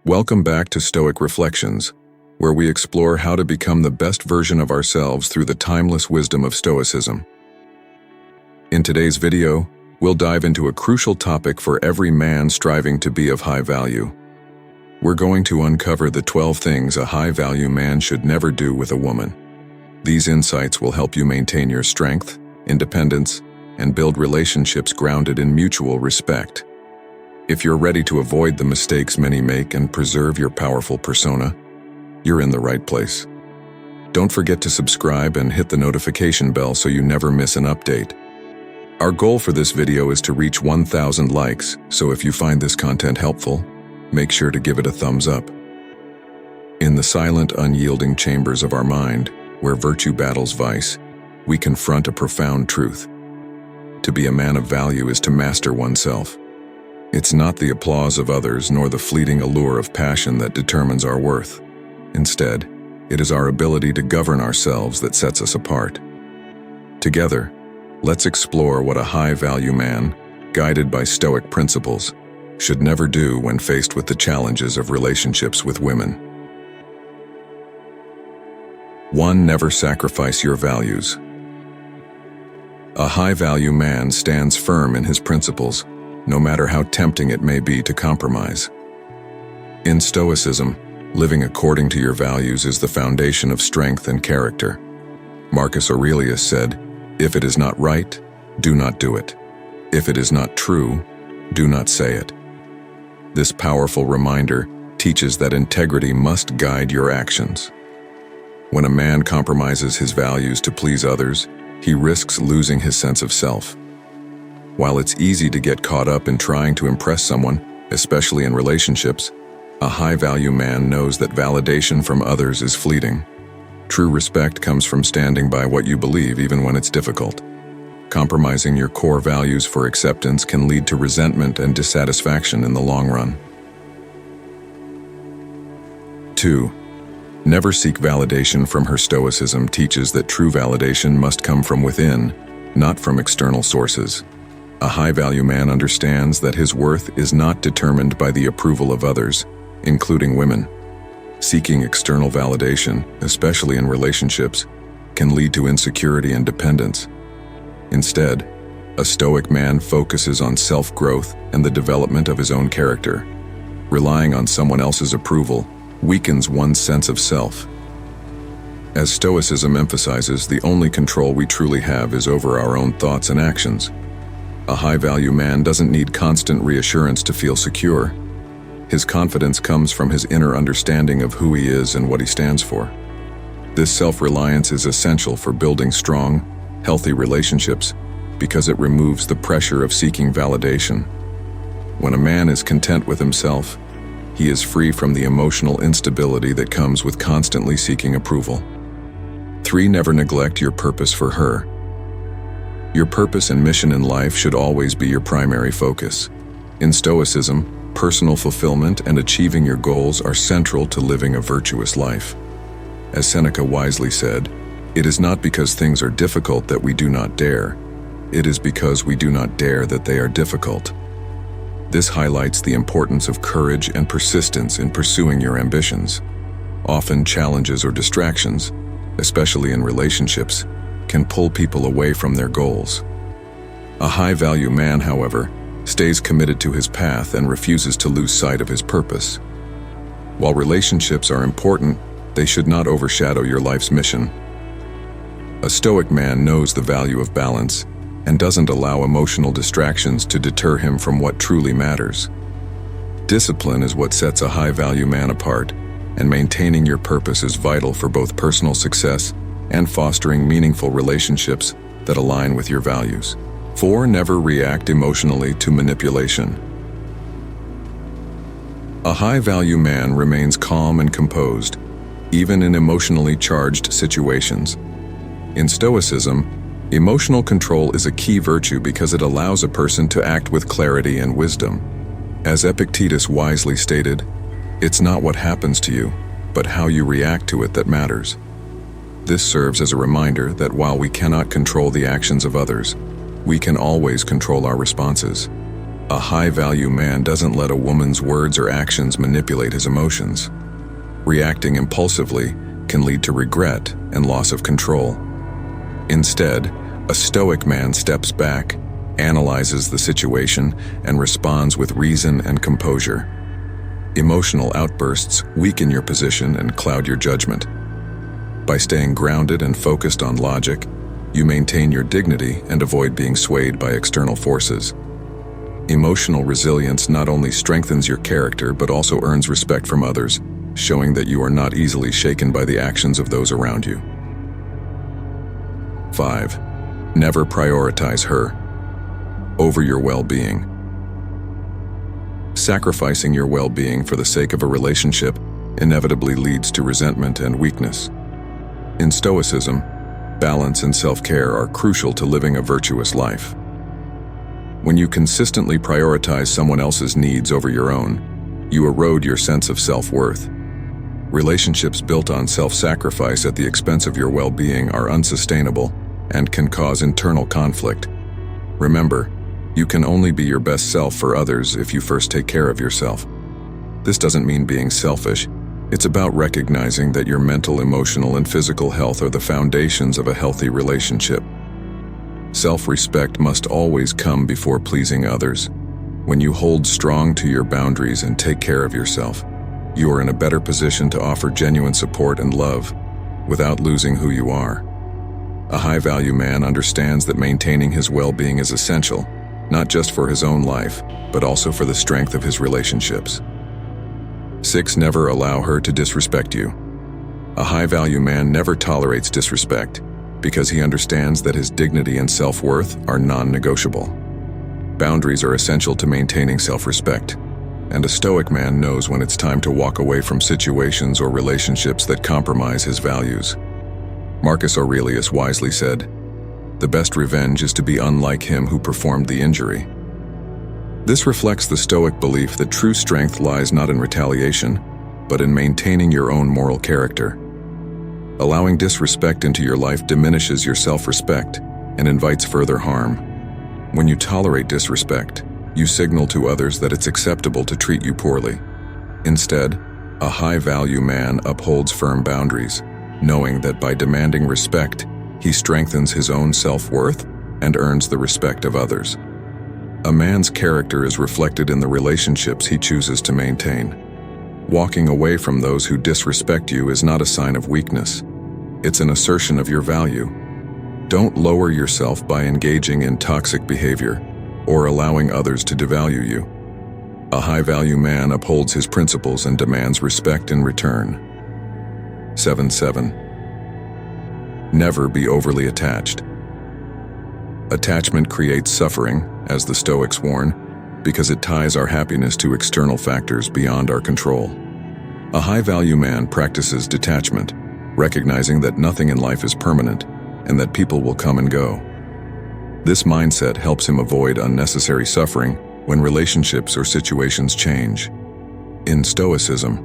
Welcome back to Stoic Reflections, where we explore how to become the best version of ourselves through the timeless wisdom of Stoicism. In today's video, we'll dive into a crucial topic for every man striving to be of high value. We're going to uncover the 12 things a high-value man should never do with a woman. These insights will help you maintain your strength, independence, and build relationships grounded in mutual respect. If you're ready to avoid the mistakes many make and preserve your powerful persona, you're in the right place. Don't forget to subscribe and hit the notification bell so you never miss an update. Our goal for this video is to reach 1,000 likes, so if you find this content helpful, make sure to give it a thumbs up. In the silent, unyielding chambers of our mind, where virtue battles vice, we confront a profound truth. To be a man of value is to master oneself. It's not the applause of others nor the fleeting allure of passion that determines our worth. Instead, it is our ability to govern ourselves that sets us apart. Together, let's explore what a high-value man, guided by Stoic principles, should never do when faced with the challenges of relationships with women. 1. Never sacrifice your values. A high-value man stands firm in his principles, no matter how tempting it may be to compromise. In Stoicism, living according to your values is the foundation of strength and character. Marcus Aurelius said, "If it is not right, do not do it. If it is not true, do not say it." This powerful reminder teaches that integrity must guide your actions. When a man compromises his values to please others, he risks losing his sense of self. While it's easy to get caught up in trying to impress someone, especially in relationships, a high-value man knows that validation from others is fleeting. True respect comes from standing by what you believe even when it's difficult. Compromising your core values for acceptance can lead to resentment and dissatisfaction in the long run. 2. Never seek validation from her. Stoicism teaches that true validation must come from within, not from external sources. A high-value man understands that his worth is not determined by the approval of others, including women. Seeking external validation, especially in relationships, can lead to insecurity and dependence. Instead, a Stoic man focuses on self-growth and the development of his own character. Relying on someone else's approval weakens one's sense of self. As Stoicism emphasizes, the only control we truly have is over our own thoughts and actions. A high-value man doesn't need constant reassurance to feel secure. His confidence comes from his inner understanding of who he is and what he stands for. This self-reliance is essential for building strong, healthy relationships because it removes the pressure of seeking validation. When a man is content with himself, he is free from the emotional instability that comes with constantly seeking approval. 3. Never neglect your purpose for her. Your purpose and mission in life should always be your primary focus. In Stoicism, personal fulfillment and achieving your goals are central to living a virtuous life. As Seneca wisely said, "It is not because things are difficult that we do not dare. It is because we do not dare that they are difficult." This highlights the importance of courage and persistence in pursuing your ambitions. Often challenges or distractions, especially in relationships, can pull people away from their goals. A high-value man, however, stays committed to his path and refuses to lose sight of his purpose. While relationships are important, they should not overshadow your life's mission. A Stoic man knows the value of balance and doesn't allow emotional distractions to deter him from what truly matters. Discipline is what sets a high-value man apart, and maintaining your purpose is vital for both personal success and fostering meaningful relationships that align with your values. 4. Never react emotionally to manipulation. A high-value man remains calm and composed, even in emotionally charged situations. In Stoicism, emotional control is a key virtue because it allows a person to act with clarity and wisdom. As Epictetus wisely stated, "It's not what happens to you, but how you react to it that matters." This serves as a reminder that while we cannot control the actions of others, we can always control our responses. A high-value man doesn't let a woman's words or actions manipulate his emotions. Reacting impulsively can lead to regret and loss of control. Instead, a Stoic man steps back, analyzes the situation, and responds with reason and composure. Emotional outbursts weaken your position and cloud your judgment. By staying grounded and focused on logic, you maintain your dignity and avoid being swayed by external forces. Emotional resilience not only strengthens your character but also earns respect from others, showing that you are not easily shaken by the actions of those around you. 5. Never prioritize her over your well-being. Sacrificing your well-being for the sake of a relationship inevitably leads to resentment and weakness. In Stoicism, balance and self-care are crucial to living a virtuous life. When you consistently prioritize someone else's needs over your own, you erode your sense of self-worth. Relationships built on self-sacrifice at the expense of your well-being are unsustainable and can cause internal conflict. Remember, you can only be your best self for others if you first take care of yourself. This doesn't mean being selfish. It's about recognizing that your mental, emotional, and physical health are the foundations of a healthy relationship. Self-respect must always come before pleasing others. When you hold strong to your boundaries and take care of yourself, you are in a better position to offer genuine support and love without losing who you are. A high-value man understands that maintaining his well-being is essential, not just for his own life, but also for the strength of his relationships. 6. Never allow her to disrespect you. A high-value man never tolerates disrespect because he understands that his dignity and self-worth are non-negotiable. Boundaries are essential to maintaining self-respect, and a Stoic man knows when it's time to walk away from situations or relationships that compromise his values. Marcus Aurelius wisely said, "The best revenge is to be unlike him who performed the injury." This reflects the Stoic belief that true strength lies not in retaliation, but in maintaining your own moral character. Allowing disrespect into your life diminishes your self-respect and invites further harm. When you tolerate disrespect, you signal to others that it's acceptable to treat you poorly. Instead, a high-value man upholds firm boundaries, knowing that by demanding respect, he strengthens his own self-worth and earns the respect of others. A man's character is reflected in the relationships he chooses to maintain. Walking away from those who disrespect you is not a sign of weakness. It's an assertion of your value. Don't lower yourself by engaging in toxic behavior or allowing others to devalue you. A high-value man upholds his principles and demands respect in return. 7. Never be overly attached. Attachment creates suffering, as the Stoics warn, because it ties our happiness to external factors beyond our control. A high-value man practices detachment, recognizing that nothing in life is permanent and that people will come and go. This mindset helps him avoid unnecessary suffering when relationships or situations change. In Stoicism,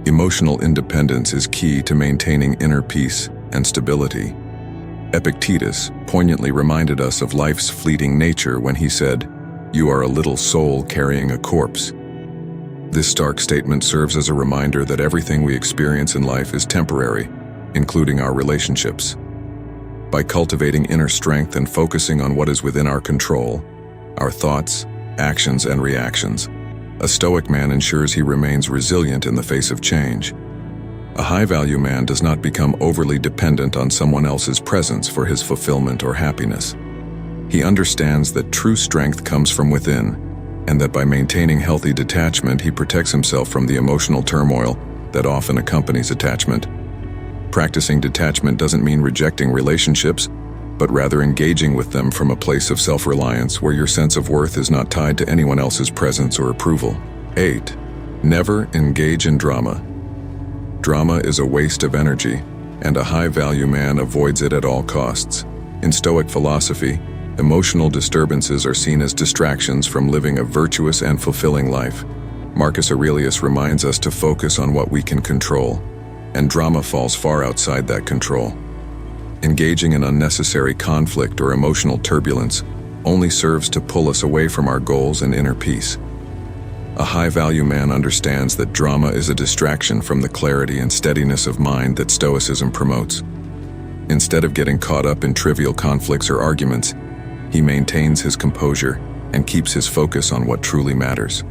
emotional independence is key to maintaining inner peace and stability. Epictetus poignantly reminded us of life's fleeting nature when he said, "You are a little soul carrying a corpse." This stark statement serves as a reminder that everything we experience in life is temporary, including our relationships. By cultivating inner strength and focusing on what is within our control, our thoughts, actions, and reactions, a Stoic man ensures he remains resilient in the face of change. A high-value man does not become overly dependent on someone else's presence for his fulfillment or happiness. He understands that true strength comes from within, and that by maintaining healthy detachment, he protects himself from the emotional turmoil that often accompanies attachment. Practicing detachment doesn't mean rejecting relationships, but rather engaging with them from a place of self-reliance where your sense of worth is not tied to anyone else's presence or approval. 8. Never engage in drama. Drama is a waste of energy, and a high-value man avoids it at all costs. In Stoic philosophy, emotional disturbances are seen as distractions from living a virtuous and fulfilling life. Marcus Aurelius reminds us to focus on what we can control, and drama falls far outside that control. Engaging in unnecessary conflict or emotional turbulence only serves to pull us away from our goals and inner peace. A high-value man understands that drama is a distraction from the clarity and steadiness of mind that Stoicism promotes. Instead of getting caught up in trivial conflicts or arguments, he maintains his composure and keeps his focus on what truly matters.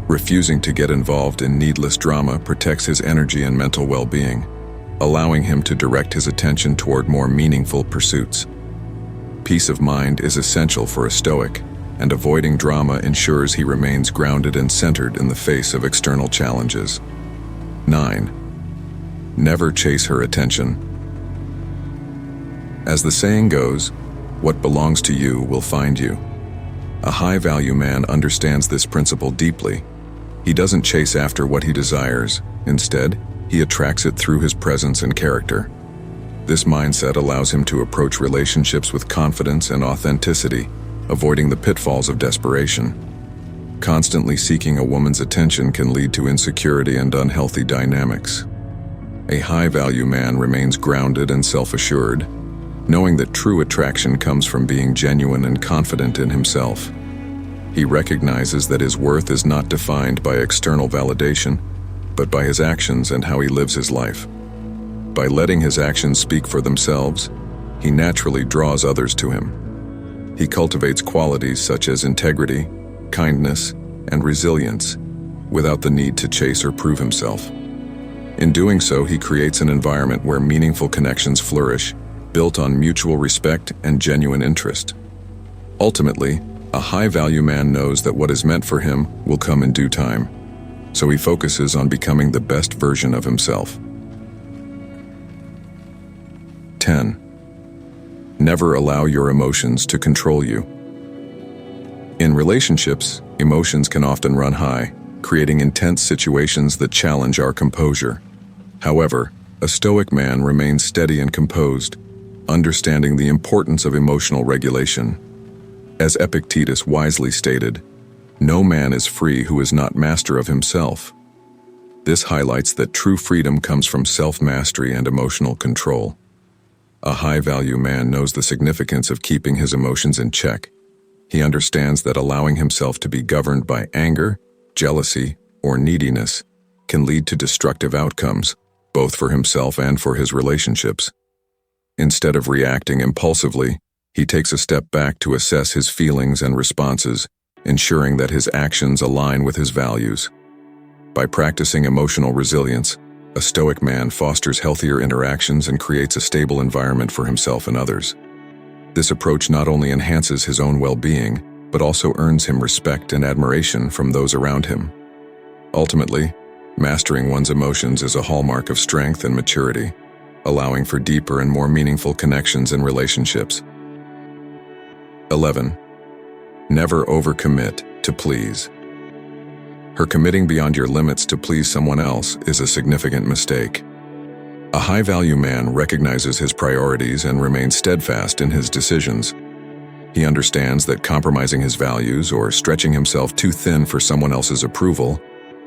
Refusing to get involved in needless drama protects his energy and mental well-being, allowing him to direct his attention toward more meaningful pursuits. Peace of mind is essential for a Stoic, and avoiding drama ensures he remains grounded and centered in the face of external challenges. 9. Never chase her attention. As the saying goes, what belongs to you will find you. A high-value man understands this principle deeply. He doesn't chase after what he desires. Instead, he attracts it through his presence and character. This mindset allows him to approach relationships with confidence and authenticity, avoiding the pitfalls of desperation. Constantly seeking a woman's attention can lead to insecurity and unhealthy dynamics. A high-value man remains grounded and self-assured, knowing that true attraction comes from being genuine and confident in himself. He recognizes that his worth is not defined by external validation, but by his actions and how he lives his life. By letting his actions speak for themselves, he naturally draws others to him. He cultivates qualities such as integrity, kindness, and resilience, without the need to chase or prove himself. In doing so, he creates an environment where meaningful connections flourish, built on mutual respect and genuine interest. Ultimately, a high-value man knows that what is meant for him will come in due time, so he focuses on becoming the best version of himself. 10. Never allow your emotions to control you. In relationships, emotions can often run high, creating intense situations that challenge our composure. However, a Stoic man remains steady and composed, understanding the importance of emotional regulation. As Epictetus wisely stated, "No man is free who is not master of himself." This highlights that true freedom comes from self-mastery and emotional control. A high-value man knows the significance of keeping his emotions in check. He understands that allowing himself to be governed by anger, jealousy, or neediness can lead to destructive outcomes, both for himself and for his relationships. Instead of reacting impulsively, he takes a step back to assess his feelings and responses, ensuring that his actions align with his values. By practicing emotional resilience, a Stoic man fosters healthier interactions and creates a stable environment for himself and others. This approach not only enhances his own well-being, but also earns him respect and admiration from those around him. Ultimately, mastering one's emotions is a hallmark of strength and maturity, allowing for deeper and more meaningful connections and relationships. 11. Never overcommit to please. Her committing beyond your limits to please someone else is a significant mistake. A high-value man recognizes his priorities and remains steadfast in his decisions. He understands that compromising his values or stretching himself too thin for someone else's approval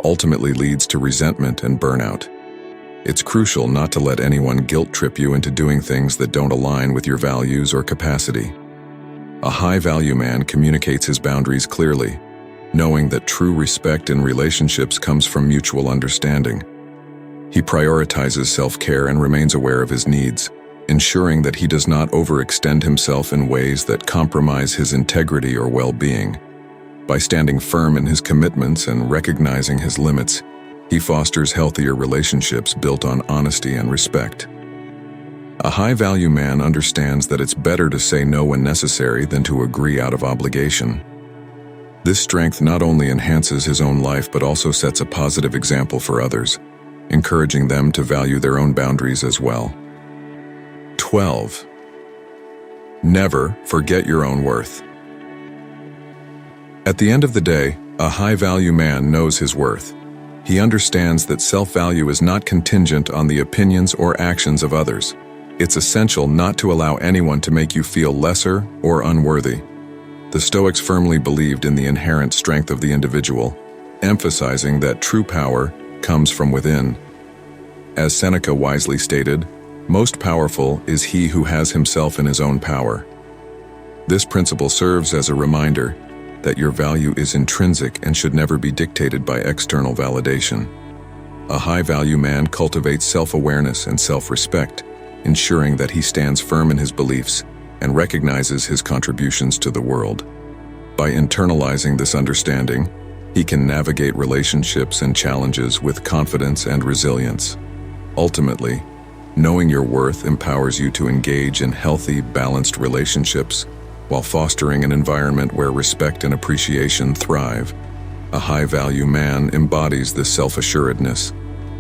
ultimately leads to resentment and burnout. It's crucial not to let anyone guilt-trip you into doing things that don't align with your values or capacity. A high-value man communicates his boundaries clearly, knowing that true respect in relationships comes from mutual understanding. He prioritizes self-care and remains aware of his needs, ensuring that he does not overextend himself in ways that compromise his integrity or well-being. By standing firm in his commitments and recognizing his limits, he fosters healthier relationships built on honesty and respect. A high-value man understands that it's better to say no when necessary than to agree out of obligation. This strength not only enhances his own life but also sets a positive example for others, encouraging them to value their own boundaries as well. 12. Never forget your own worth. At the end of the day, a high-value man knows his worth. He understands that self-value is not contingent on the opinions or actions of others. It's essential not to allow anyone to make you feel lesser or unworthy. The Stoics firmly believed in the inherent strength of the individual, emphasizing that true power comes from within. As Seneca wisely stated, "Most powerful is he who has himself in his own power." This principle serves as a reminder that your value is intrinsic and should never be dictated by external validation. A high-value man cultivates self-awareness and self-respect, ensuring that he stands firm in his beliefs and recognizes his contributions to the world. By internalizing this understanding, he can navigate relationships and challenges with confidence and resilience. Ultimately, knowing your worth empowers you to engage in healthy, balanced relationships while fostering an environment where respect and appreciation thrive. A high-value man embodies this self-assuredness,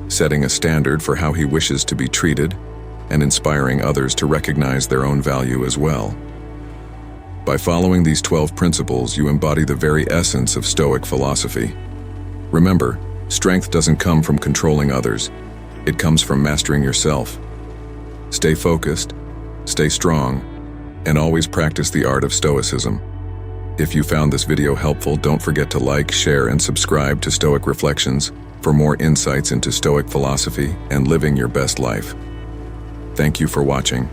setting a standard for how he wishes to be treated and inspiring others to recognize their own value as well. By following these 12 principles, you embody the very essence of Stoic philosophy. Remember, strength doesn't come from controlling others. It comes from mastering yourself. Stay focused, stay strong, and always practice the art of Stoicism. If you found this video helpful, don't forget to like, share, and subscribe to Stoic Reflections for more insights into Stoic philosophy and living your best life. Thank you for watching.